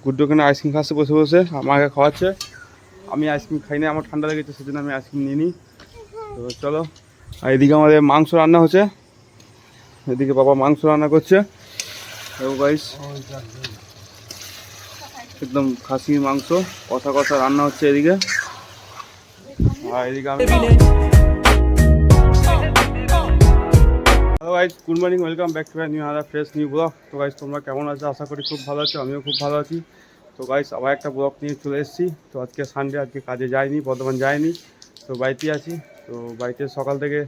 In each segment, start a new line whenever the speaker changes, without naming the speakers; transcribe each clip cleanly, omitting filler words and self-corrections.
গুড্ডু ওখানে আইসক্রিম খাচ্ছে বসে বসে, আমাকে খাওয়াচ্ছে। আমি আইসক্রিম খাই না, আমার ঠান্ডা লেগেছে, সেজন্য আমি আইসক্রিম নিয়ে নিই। তো চলো। আর এদিকে আমাদের মাংস রান্না হচ্ছে, এদিকে বাবা মাংস রান্না করছে। গাইস একদম খাসির মাংস কষা কষা রান্না হচ্ছে এদিকে। আর এদিকে আমি hello guys, good morning, welcome back to my new other fresh new blog. তো গাইস তোমরা কেমন আছো? আশা করি খুব ভালো আছো, আমিও খুব ভালো আছি। তো গাইস আবার একটা ব্লগ নিয়ে চলে এসেছি। তো আজকে সানডে, আজকে কাজে যাইনি, বর্ধমান যাইনি, তো বাড়িতেই আছি। তো বাড়িতে সকাল থেকে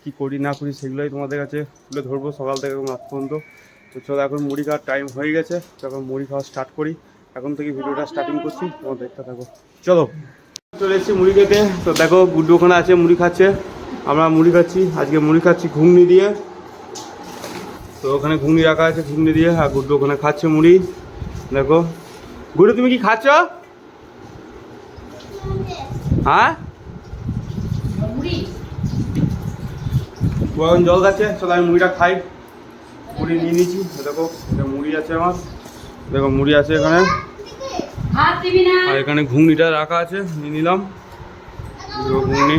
কি করি না করি সেগুলোই তোমাদের কাছে তুলে ধরবো, সকাল থেকে এবং আজ পর্যন্ত। তো চলো, এখন মুড়ি খাওয়ার টাইম হয়ে গেছে, তো এখন মুড়ি খাওয়া স্টার্ট করি। এখন থেকে ভিডিওটা স্টার্টিং করছি, তোমরা দেখতে থাকো। চলো, চলে এসেছি মুড়ি খেতে। তো দেখো গুড্ডু ওখানে আছে, মুড়ি খাচ্ছে, আমরা মুড়ি খাচ্ছি। আজকে মুড়ি খাচ্ছি ঘুগনি দিয়ে। তো ওখানে ঘুগনি রাখা আছে, ঘুগনি দিয়ে। আর গুড্ডু ওখানে খাচ্ছে মুড়ি। দেখো গুড্ডু, তুমি কি খাচ্ছ? হ্যাঁ, এখন জল খাচ্ছে। চলো আমি মুড়িটা খাই। মুড়ি নিয়ে নিয়েছি, দেখো এটা মুড়ি আছে আমার, দেখো মুড়ি আছে এখানে। আর এখানে ঘুগনিটা রাখা আছে, নিয়ে নিলাম ঘুগনি।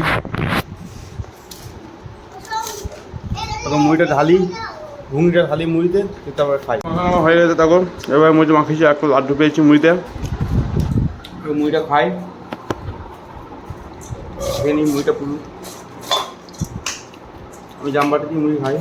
এখন মুড়িটা ঢালি, ঘুগনিটা ঢালি মুড়িতে, তারপরে খাই। হয়ে গেছে তখন, এবার মুড়ি মাখিয়েছি, একটু লাড্ডু পেয়েছি মুড়িতে, মুড়িটা খাই। খেয়ে নিই মুড়িটা পুরো, আমি জামবাটা দিয়ে মুড়ি খাই।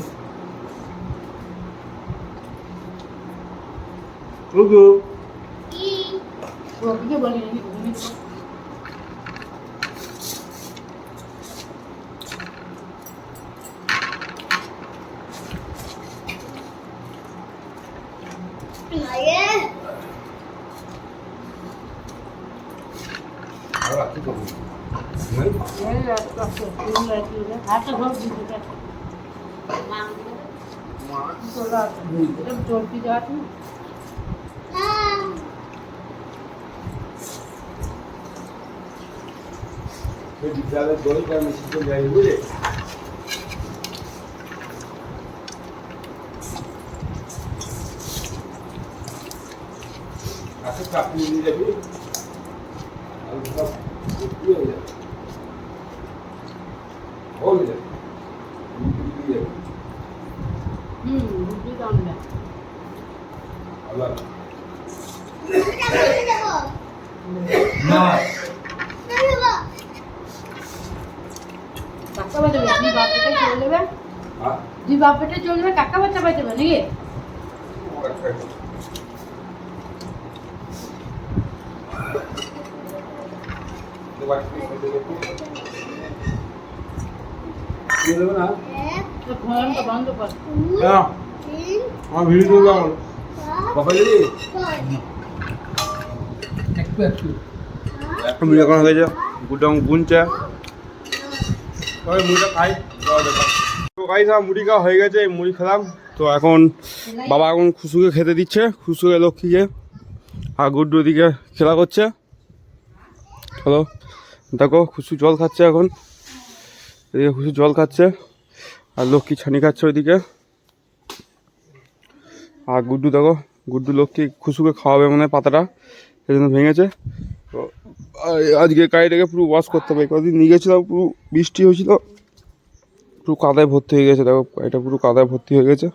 বিদ্যালয়ের দইটা মিশিয়ে যাই, বুঝলে? আচ্ছা, চাকরি নিয়ে যাবি,
বাপেটা চলবে, কাকা বাচ্চা পাইতে নাকি? বন্ধ কর
আমার ভিডিও একটু ভিডিও করা হয়ে গেছে। গুড্ডু বুনছে, মুড়িটা খাই। তো গাইস আমার মুড়ি খাওয়া হয়ে গেছে, মুড়ি খেলাম। তো এখন বাবা এখন খুশুকে খেতে দিচ্ছে, খুশুকে লক্ষ্মীকে। আর গুড্ডু দিকে খেলা করছে। হ্যালো, দেখো খুশু জল খাচ্ছে এখন, এদিকে খুশু জল খাচ্ছে, আর লক্ষ্মী ছানি খাচ্ছে ওইদিকে। আর গুড্ডু দেখো, গুড্ডু লক্ষ্মী খুশুকে খাওয়াবে মনে হয় পাতাটা, সেই জন্য ভেঙেছে। তো আজকে গাড়িটাকে পুরো ওয়াশ করতে হবে। কদিন নিয়ে গেছিলাম, পুরো বৃষ্টি হয়েছিল, পুরো কাদায় ভর্তি হয়ে গেছে। দেখো গাড়িটা পুরো কাদায় ভর্তি হয়ে গেছে,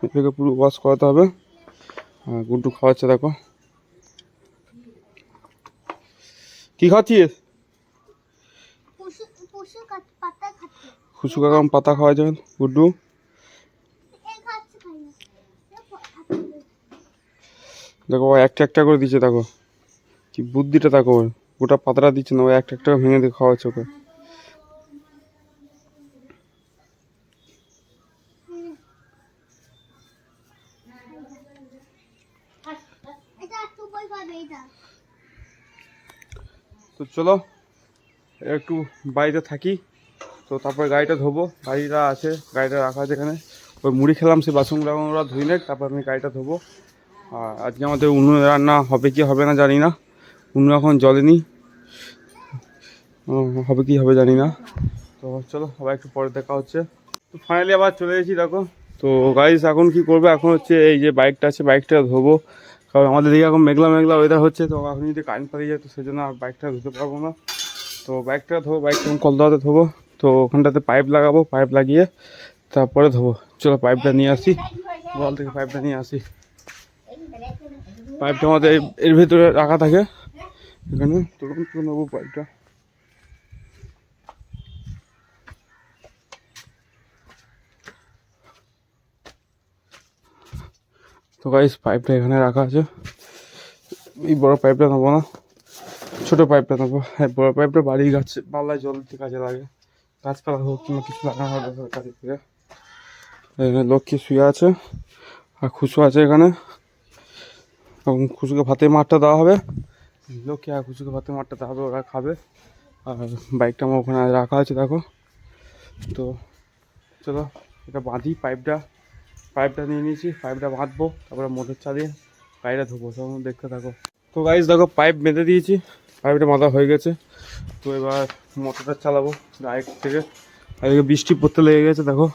এটাকে পুরো ওয়াশ করাতে হবে। হ্যাঁ, গুড্ডু খাওয়াচ্ছে, দেখো কি খাচ্ছিস? খুশু কাকা পাতা খাওয়া যাবে গুড্ডু। দেখো ও একটা একটা করে দিচ্ছে, দেখো কি বুদ্ধিটা, দেখো গোটা পাতাটা দিচ্ছে না, ও একটা একটা ভেঙে দিয়ে খাওয়াচ্ছে ওকে। তো চলো একটু বাড়িতে থাকি, তো তারপরে গাড়িটা ধোবো। গাড়িটা আছে, গাড়িটা রাখা আছে এখানে। ওই মুড়ি খেলাম, সে বাসনগুলো ওরা ধুই নেক, তারপর আমি গাড়িটা ধোবো। আর আজকে আমাদের উনুনে রান্না হবে কি হবে না জানি না, উনুন এখন জ্বলেনি, হবে কি হবে জানি না। তো চলো আবার একটু পরে দেখা হচ্ছে। তো ফাইনালি আবার চলে এসেছি, দেখো। তো গাইস এখন কি করবো, এখন হচ্ছে এই যে বাইকটা আছে, বাইকটা ধোবো, কারণ আমাদের দিকে এখন মেঘলা মেঘলা ওয়েদার হচ্ছে, তো এখন যদি কারেন্ট পালিয়ে যায় তো সেজন্য আর বাইকটা ধুতে পারবো না। তো বাইকটা ধোবো, বাইকটা কলদাতে ধোবো। তো ওখানটাতে পাইপ লাগাবো, পাইপ লাগিয়ে তারপরে ধোবো। চলো পাইপটা নিয়ে আসি, বল থেকে পাইপটা নিয়ে আসি। পাইপটা আমাদের এর ভিতরে রাখা থাকে, এখানে তুলে নেবো পাইপটা। তো গাইস পাইপটা এখানে রাখা আছে। এই বড় পাইপটা নেবো না, ছোটো পাইপটা নেবো। হ্যাঁ, বড় পাইপটা বাড়ির গাছে পাল্লায় জল দিতে কাজে লাগে, গাছপালা হোক কিংবা কিছু লাগানো হবে কাজের থেকে। এখানে লক্ষ্মী শুয়ে আছে আর খুশু আছে এখানে, এবং খুশুকে ভাতের মাঠটা দেওয়া হবে। লক্ষ্মী আর খুশুকে ভাতের মাঠটা দেওয়া হবে, ওরা খাবে। আর বাইকটা আমার ওখানে রাখা আছে দেখো। তো চলো এটা বাঁধি, পাইপটা নিয়ে নিয়েছি, পাইপটা বাঁধবো, তারপরে মোটর চালিয়ে গাড়িটা ধোবো। তখন দেখতে থাকো। তো গাইস দেখো পাইপ বেঁধে দিয়েছি, পাইপটা বাঁধা হয়ে গেছে। তো এবার মোটরটা চালাবো ডাইরেক্ট থেকে। আর এদিকে বৃষ্টি পড়তে লেগে গেছে দেখো,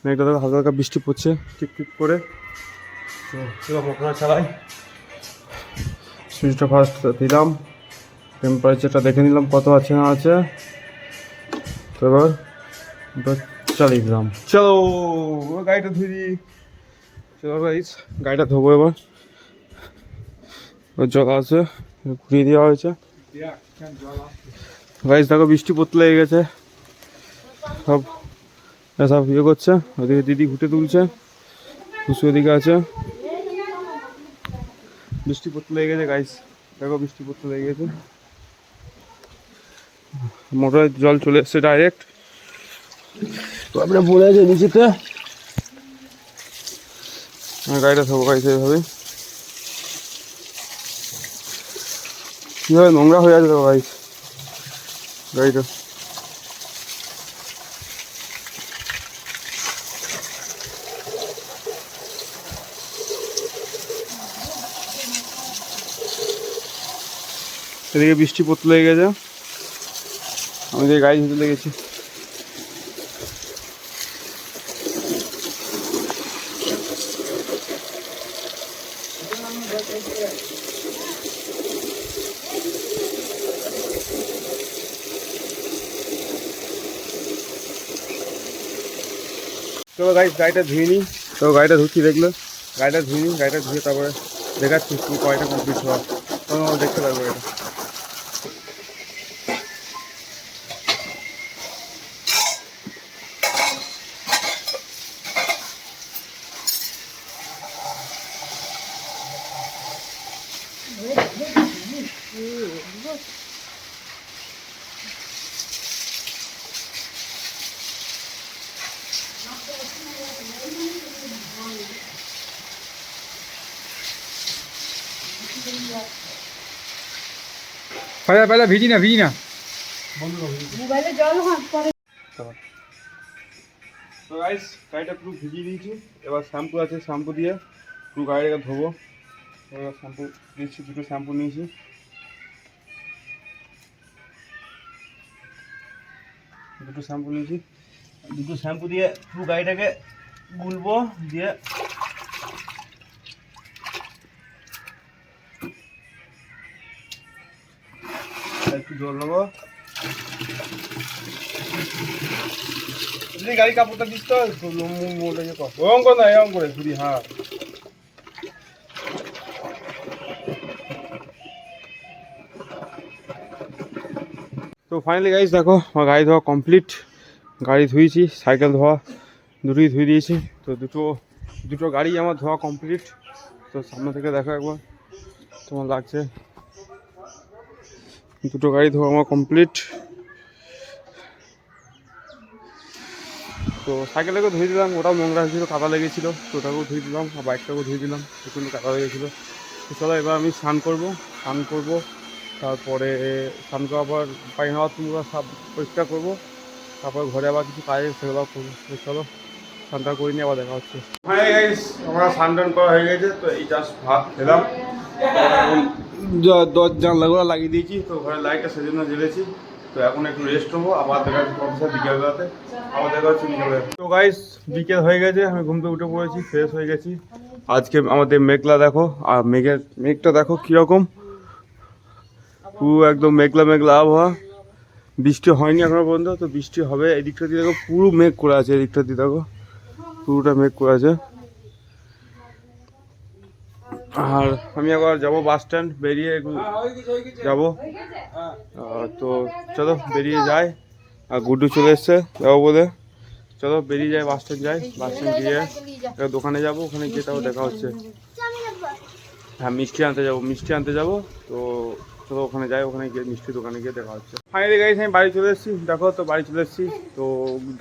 মেঘটা দেখো হালকা হালকা বৃষ্টি পড়ছে টিপ টিপ করে। তো চলো মোটরটা চালাই। সুইচটা ফার্স্ট দিলাম, টেম্পারেচারটা দেখে নিলাম কত আছে না আছে। তো এবার চালিয়ে দিলাম। চলো গাড়িটা ধুই দিই। চলো গাইস গাড়িটা ধোবো এবার। জল আছে, ঘুরিয়ে দেওয়া হয়েছে। গাইস দেখো বৃষ্টি পড়তে লেগে গেছে, সব সব ইয়ে করছে। ওদিকে দিদি ঘুটে তুলছে, খুশি ওদিকে আছে। বৃষ্টি পড়তে লেগে গেছে গাইস, দেখো বৃষ্টি পড়তে লেগে গেছে। মোটরের জল চলে এসছে ডাইরেক্ট। তো আমরা পড়ে আছে নিচেতে, গাড়িটা থবো গাইস এইভাবে। কীভাবে নোংরা হয়ে আছে তো গাইস গাড়িটা। এদিকে বৃষ্টি পড়তে লেগে গেছে, আমি যে গাড়ি ধুতে লেগেছি। চলো গাইস গাড়িটা ধুয়ে নিই। তো গাড়িটা ধুচ্ছি দেখলো, গাড়িটা ধুয়ে নিই, গাড়িটা ধুয়ে তারপরে দেখাচ্ছি কয়টা কমপ্লিট হওয়া, তখন আমরা দেখতে পারবো এটা।
पहले भेजी ना
মোবাইলে জল হাত পরে।
তো গাইস গাড়িটা পুরো ভিজিয়ে দিয়েছি, এবার শ্যাম্পু আছে, শ্যাম্পু দিয়ে পুরো গাড়িটাকে ধোবো। এবার শ্যাম্পু দিচ্ছি, দুটো শ্যাম্পু নিয়েছি। দুটো শ্যাম্পু দিয়ে পুরো গাড়িটাকে গুলবো, দিয়ে একটু জল নেবো। গাড়ি কাপড়টা দিস তো, ওরম করে না, এরকম করে ঘুরি। হ্যাঁ তো ফাইনালি গাইস দেখো আমার গাড়ি ধোয়া কমপ্লিট। গাড়ি ধুয়েছি, সাইকেল ধোয়া দুটোই ধুয়ে দিয়েছি। তো দুটো গাড়ি আমার ধোয়া কমপ্লিট। তো সামনে থেকে দেখো একবার তোমার লাগছে। দুটো গাড়ি ধোয়া আমার কমপ্লিট। তো সাইকেলটাকেও ধুয়ে দিলাম, ওটাও নোংরা হয়েছিলো, কাদা লেগেছিলো, তো ওটাকেও ধুয়ে দিলাম। আর বাইকটাকেও ধুয়ে দিলাম, একটু কাদা লেগেছিলো। তো চলো এবার আমি স্নান করবো। তারপরে স্নান করার পর পানি হাওয়া তুলবো, সব পরিষ্কার করবো। তারপর ঘরে আবার কিছু কাজ সেগুলো করবো। তো চলো স্নানটা করে নিয়ে আবার দেখা হচ্ছে। হ্যাঁ গাইস আমরা স্নান টান করা হয়ে গেছে। তো এই জাস্ট ভাত খেলাম, জানলাগুলো লাগিয়ে দিয়েছি। তো ঘরে লাইটটা সেজন্য জ্বেলেছি। তো এখন একটু রেস্ট হবো, আবার দেখা যাচ্ছে তোমাদের সাথে বিকেলবেলাতে, আবার দেখা হচ্ছে বিকেলবেলা। তো গাইস বিকেল হয়ে গেছে, আমি ঘুম থেকে উঠে পড়েছি, ফ্রেশ হয়ে গেছি। আজকে আমাদের মেঘলা দেখো, আর মেঘটা দেখো কীরকম, পুরো একদম মেঘলা মেঘলা আবহাওয়া। বৃষ্টি হয়নি এখনো পর্যন্ত, তো বৃষ্টি হবে। এদিকটা দিয়ে দেখো পুরো মেঘ করে আছে, এদিকটা দিয়ে দেখো পুরোটা মেঘ করে আছে। আর আমি একবার যাবো বাস স্ট্যান্ড, বেরিয়ে যাবো। তো চলো বেরিয়ে যাই। আর গুড্ডু চলে এসছে যাবো বলে, চলো বেরিয়ে যাই, বাস স্ট্যান্ড যাই। বাস স্ট্যান্ড গিয়ে একটা দোকানে যাবো, ওখানে গিয়ে তাও দেখা হচ্ছে। হ্যাঁ মিষ্টি আনতে যাবো। তো চলো ওখানে যাই, ওখানে গিয়ে মিষ্টি দোকানে গিয়ে দেখা হচ্ছে। ফাইনালি গাইস আমি বাড়ি চলে এসেছি, দেখো তো বাড়ি চলে এসেছি। তো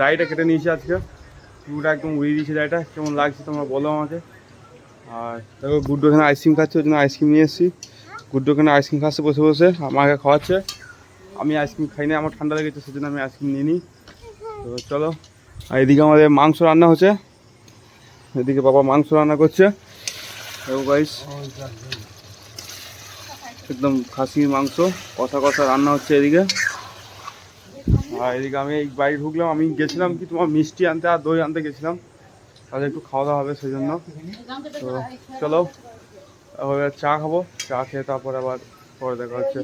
দাড়িটা কেটে নিয়েছি আজকে, পুরোটা একদম উড়িয়ে দিয়েছি দাড়িটা। কেমন লাগছে তোমরা বলো আমাকে। আর দেখো গুড্ডু এখানে আইসক্রিম খাচ্ছে, ওই জন্য আইসক্রিম নিয়ে এসেছি। গুড্ডু এখানে আইসক্রিম খাচ্ছে বসে বসে, আমাকে খাওয়াচ্ছে। আমি আইসক্রিম খাই না, আমার ঠান্ডা লেগেছে, সেজন্য আমি আইসক্রিম নিয়ে নিই। তো চলো। আর এদিকে আমাদের মাংস রান্না হচ্ছে, এদিকে বাবা মাংস রান্না করছে। দেখো গাইস একদম খাসির মাংস কষা কষা রান্না হচ্ছে এদিকে। আর এদিকে আমি এই বাড়ি ঢুকলাম, আমি গেছিলাম কি তোমার মিষ্টি আনতে আর দই আনতে গেছিলাম, তাহলে একটু খাওয়া দাওয়া হবে সেই জন্য। তো চলো এবার চা খাবো, চা খেয়ে তারপরে আবার পরে দেখা হচ্ছে।